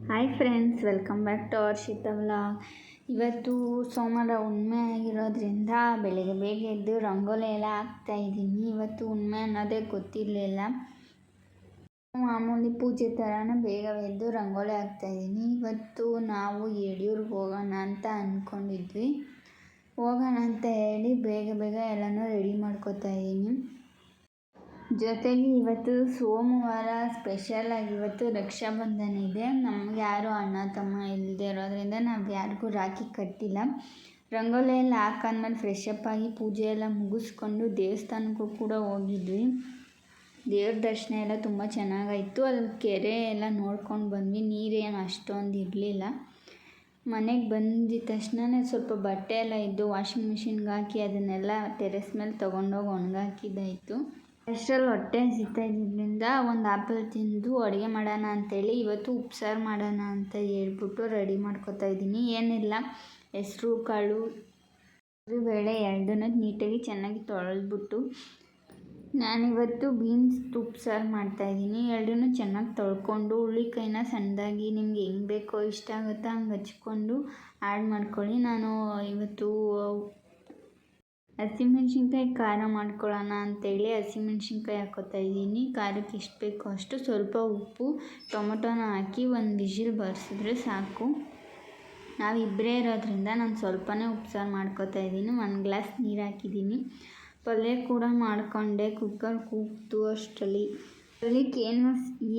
Hi friends, welcome back to our Sheetha vlog. ಇವತ್ತು ಸೋಮವಾರ ಹುಣ್ಣಿಮೆ ಆಗಿರೋದ್ರಿಂದ ಬೆಳಗ್ಗೆ ಬೇಗ ಎದ್ದು ರಂಗೋಲಿ ಎಲ್ಲ ಹಾಕ್ತಾಯಿದ್ದೀನಿ. ಇವತ್ತು ಹುಣ್ಣಿಮೆ ಅನ್ನೋದೇ ಗೊತ್ತಿರಲಿಲ್ಲ. ಮಾಮೂಲಿ ಪೂಜೆ ಥರನೇ ಬೇಗ ಎದ್ದು ರಂಗೋಲಿ ಹಾಕ್ತಾಯಿದ್ದೀನಿ. ಇವತ್ತು ನಾವು ಯಡಿಯೂರಿಗೆ ಹೋಗೋಣ ಅಂತ ಅಂದ್ಕೊಂಡಿದ್ವಿ. ಹೋಗೋಣ ಅಂತ ಹೇಳಿ ಬೇಗ ಎಲ್ಲನೂ ರೆಡಿ ಮಾಡ್ಕೋತಾ ಇದ್ದೀನಿ. ಜೊತೆಗೆ ಇವತ್ತು ಸೋಮವಾರ ಸ್ಪೆಷಲಾಗಿ ಇವತ್ತು ರಕ್ಷಾಬಂಧನ ಇದೆ. ನಮ್ಗೆ ಯಾರು ಅಣ್ಣ ತಮ್ಮ ಇಲ್ಲದೆ ಇರೋದ್ರಿಂದ ನಾವು ಯಾರಿಗೂ ರಾಖಿ ಕಟ್ಟಿಲ್ಲ. ರಂಗೋಲಿ ಎಲ್ಲ ಹಾಕಾದ್ಮೇಲೆ ಫ್ರೆಶಪ್ ಆಗಿ ಪೂಜೆ ಎಲ್ಲ ಮುಗಿಸ್ಕೊಂಡು ದೇವಸ್ಥಾನಕ್ಕೂ ಕೂಡ ಹೋಗಿದ್ವಿ. ದೇವ್ರ ದರ್ಶನ ಎಲ್ಲ ತುಂಬ ಚೆನ್ನಾಗಾಯಿತು. ಅಲ್ಲಿ ಕೆರೆ ಎಲ್ಲ ನೋಡ್ಕೊಂಡು ಬಂದ್ವಿ. ನೀರೇನು ಅಷ್ಟೊಂದು ಇರಲಿಲ್ಲ. ಮನೆಗೆ ಬಂದಿದ್ದ ತಕ್ಷಣ ಸ್ವಲ್ಪ ಬಟ್ಟೆ ಎಲ್ಲ ಇದ್ದು ವಾಷಿಂಗ್ ಮಿಷಿನ್ಗೆ ಹಾಕಿ ಅದನ್ನೆಲ್ಲ ಟೆರೆಸ್ ಮೇಲೆ ತೊಗೊಂಡೋಗಿ ಒಣಗಾಕಿದ್ದಾಯಿತು. ಅಷ್ಟರಲ್ಲಿ ಹೊಟ್ಟೆ ಹಸಿತಾಯಿದ್ದರಿಂದ ಒಂದು ಆ್ಯಪಲ್ ತಿಂದು ಅಡುಗೆ ಮಾಡೋಣ ಅಂಥೇಳಿ ಇವತ್ತು ಉಪ್ಸಾರು ಮಾಡೋಣ ಅಂತ ಹೇಳ್ಬಿಟ್ಟು ರೆಡಿ ಮಾಡ್ಕೊತಾ ಇದ್ದೀನಿ. ಏನಿಲ್ಲ, ಹೆಸರು ಕಾಳು ಬೇಳೆ ಎರಡನ್ನೂ ನೀಟಾಗಿ ಚೆನ್ನಾಗಿ ತೊಳೆದ್ಬಿಟ್ಟು ನಾನಿವತ್ತು ಬೀನ್ಸ್ ಉಪ್ಸಾರು ಮಾಡ್ತಾಯಿದ್ದೀನಿ. ಎರಡನ್ನೂ ಚೆನ್ನಾಗಿ ತೊಳ್ಕೊಂಡು ಹುರುಳಿಕಾಯಿನ ಸಣ್ಣದಾಗಿ ನಿಮ್ಗೆ ಹೆಂಗೆ ಬೇಕೋ ಇಷ್ಟ ಆಗುತ್ತೋ ಹಂಗೆ ಹಚ್ಕೊಂಡು ಆ್ಯಡ್ ಮಾಡ್ಕೊಳ್ಳಿ. ನಾನು ಇವತ್ತು ಹಸಿಮೆಣ್ಸಿನ್ಕಾಯಿ ಖಾರ ಮಾಡ್ಕೊಳ್ಳೋಣ ಅಂಥೇಳಿ ಹಸಿಮೆಣ್ಸಿನ್ಕಾಯಿ ಹಾಕ್ಕೋತಾ ಇದ್ದೀನಿ. ಖಾರಕ್ಕೆ ಎಷ್ಟು ಬೇಕೋ ಅಷ್ಟು, ಸ್ವಲ್ಪ ಉಪ್ಪು, ಟೊಮೊಟೊನ ಹಾಕಿ ಒಂದು ವಿಷಿಲ್ ಬರ್ಸಿದ್ರೆ ಸಾಕು. ನಾವಿಬ್ಬರೇ ಇರೋದ್ರಿಂದ ನಾನು ಸ್ವಲ್ಪನೇ ಉಪ್ಸಾರು ಮಾಡ್ಕೋತಾ ಇದ್ದೀನಿ. 1 ಗ್ಲಾಸ್ ನೀರು ಹಾಕಿದ್ದೀನಿ. ಪಲ್ಯ ಕೂಡ ಮಾಡಿಕೊಂಡೆ. ಕುಕ್ಕರ್ ಕೂಗ್ತು ಅಷ್ಟರಲ್ಲಿ. ಅದಕ್ಕೆ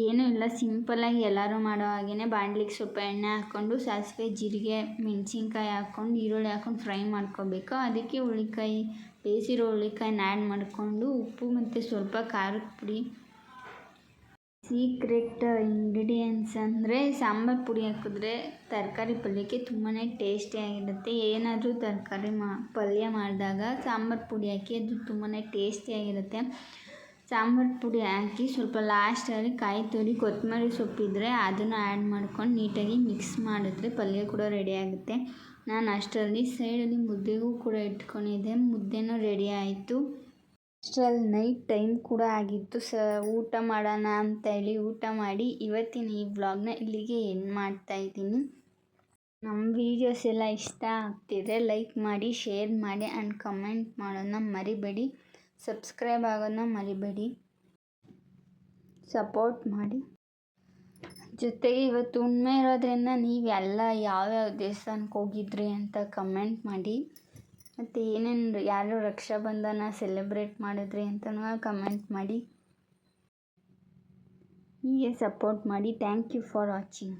ಏನೂ ಇಲ್ಲ, ಸಿಂಪಲ್ಲಾಗಿ ಎಲ್ಲರೂ ಮಾಡೋ ಹಾಗೆಯೇ ಬಾಣಲಿಗೆ ಸ್ವಲ್ಪ ಎಣ್ಣೆ ಹಾಕ್ಕೊಂಡು ಸಾಸಿವೆ ಜೀರಿಗೆ ಮೆಣಸಿನ್ಕಾಯಿ ಹಾಕ್ಕೊಂಡು ಈರುಳ್ಳಿ ಹಾಕ್ಕೊಂಡು ಫ್ರೈ ಮಾಡ್ಕೋಬೇಕು. ಅದಕ್ಕೆ ಹುರುಳಿಕಾಯಿ ಬೇಯಿಸಿರೋ ಹುರುಳಿಕಾಯಿನ ಆ್ಯಡ್ ಮಾಡಿಕೊಂಡು ಉಪ್ಪು ಮತ್ತು ಸ್ವಲ್ಪ ಖಾರದ ಪುಡಿ. ಸೀಕ್ರೆಟ್ ಇಂಗ್ರೀಡಿಯೆಂಟ್ಸ್ ಅಂದರೆ ಸಾಂಬಾರು ಪುಡಿ ಹಾಕಿದ್ರೆ ತರಕಾರಿ ಪಲ್ಯಕ್ಕೆ ತುಂಬಾ ಟೇಸ್ಟಿಯಾಗಿರುತ್ತೆ. ಏನಾದರೂ ತರಕಾರಿ ಪಲ್ಯ ಮಾಡಿದಾಗ ಸಾಂಬಾರು ಪುಡಿ ಹಾಕಿ ಅದು ತುಂಬಾ ಟೇಸ್ಟಿಯಾಗಿರುತ್ತೆ. ಸಾಂಬಾರು ಪುಡಿ ಹಾಕಿ ಸ್ವಲ್ಪ ಲಾಸ್ಟಲ್ಲಿ ಕಾಯಿ ತುರಿ ಕೊತ್ತಂಬರಿ ಸೊಪ್ಪಿದ್ರೆ ಅದನ್ನು ಆ್ಯಡ್ ಮಾಡ್ಕೊಂಡು ನೀಟಾಗಿ ಮಿಕ್ಸ್ ಮಾಡಿದ್ರೆ ಪಲ್ಯ ಕೂಡ ರೆಡಿ ಆಗುತ್ತೆ. ನಾನು ಅಷ್ಟರಲ್ಲಿ ಸೈಡಲ್ಲಿ ಮುದ್ದೆಗೂ ಕೂಡ ಇಟ್ಕೊಂಡಿದ್ದೆ. ಮುದ್ದೆನೂ ರೆಡಿ ಆಯಿತು. ಅಷ್ಟರಲ್ಲಿ ನೈಟ್ ಟೈಮ್ ಕೂಡ ಆಗಿತ್ತು. ಊಟ ಮಾಡೋಣ ಅಂತ ಹೇಳಿ ಊಟ ಮಾಡಿ ಇವತ್ತಿನ ಈ ವ್ಲಾಗ್ನ ಇಲ್ಲಿಗೆ ಎಂಡ್ ಮಾಡ್ತಾಯಿದ್ದೀನಿ. ನಮ್ಮ ವೀಡಿಯೋಸ್ ಎಲ್ಲ ಇಷ್ಟ ಆಗ್ತಿದ್ರೆ ಲೈಕ್ ಮಾಡಿ, ಶೇರ್ ಮಾಡಿ ಆ್ಯಂಡ್ ಕಮೆಂಟ್ ಮಾಡೋದನ್ನ ಮರಿಬೇಡಿ. ಸಬ್ಸ್ಕ್ರೈಬ್ ಆಗೋದನ್ನ ಮರಿಬೇಡಿ. ಸಪೋರ್ಟ್ ಮಾಡಿ. ಜೊತೆಗೆ ಇವತ್ತು ಹುಣ್ಣಿಮೆ ಇರೋದ್ರಿಂದ ನೀವೆಲ್ಲ ಯಾವ್ಯಾವ ದೇವಸ್ಥಾನಕ್ಕೆ ಹೋಗಿದ್ರಿ ಅಂತ ಕಮೆಂಟ್ ಮಾಡಿ. ಮತ್ತು ಏನೇನು ಯಾರು ರಕ್ಷಾಬಂಧನ ಸೆಲೆಬ್ರೇಟ್ ಮಾಡಿದ್ರಿ ಅಂತಲೂ ಕಮೆಂಟ್ ಮಾಡಿ. ಹೀಗೆ ಸಪೋರ್ಟ್ ಮಾಡಿ. Thank you for watching.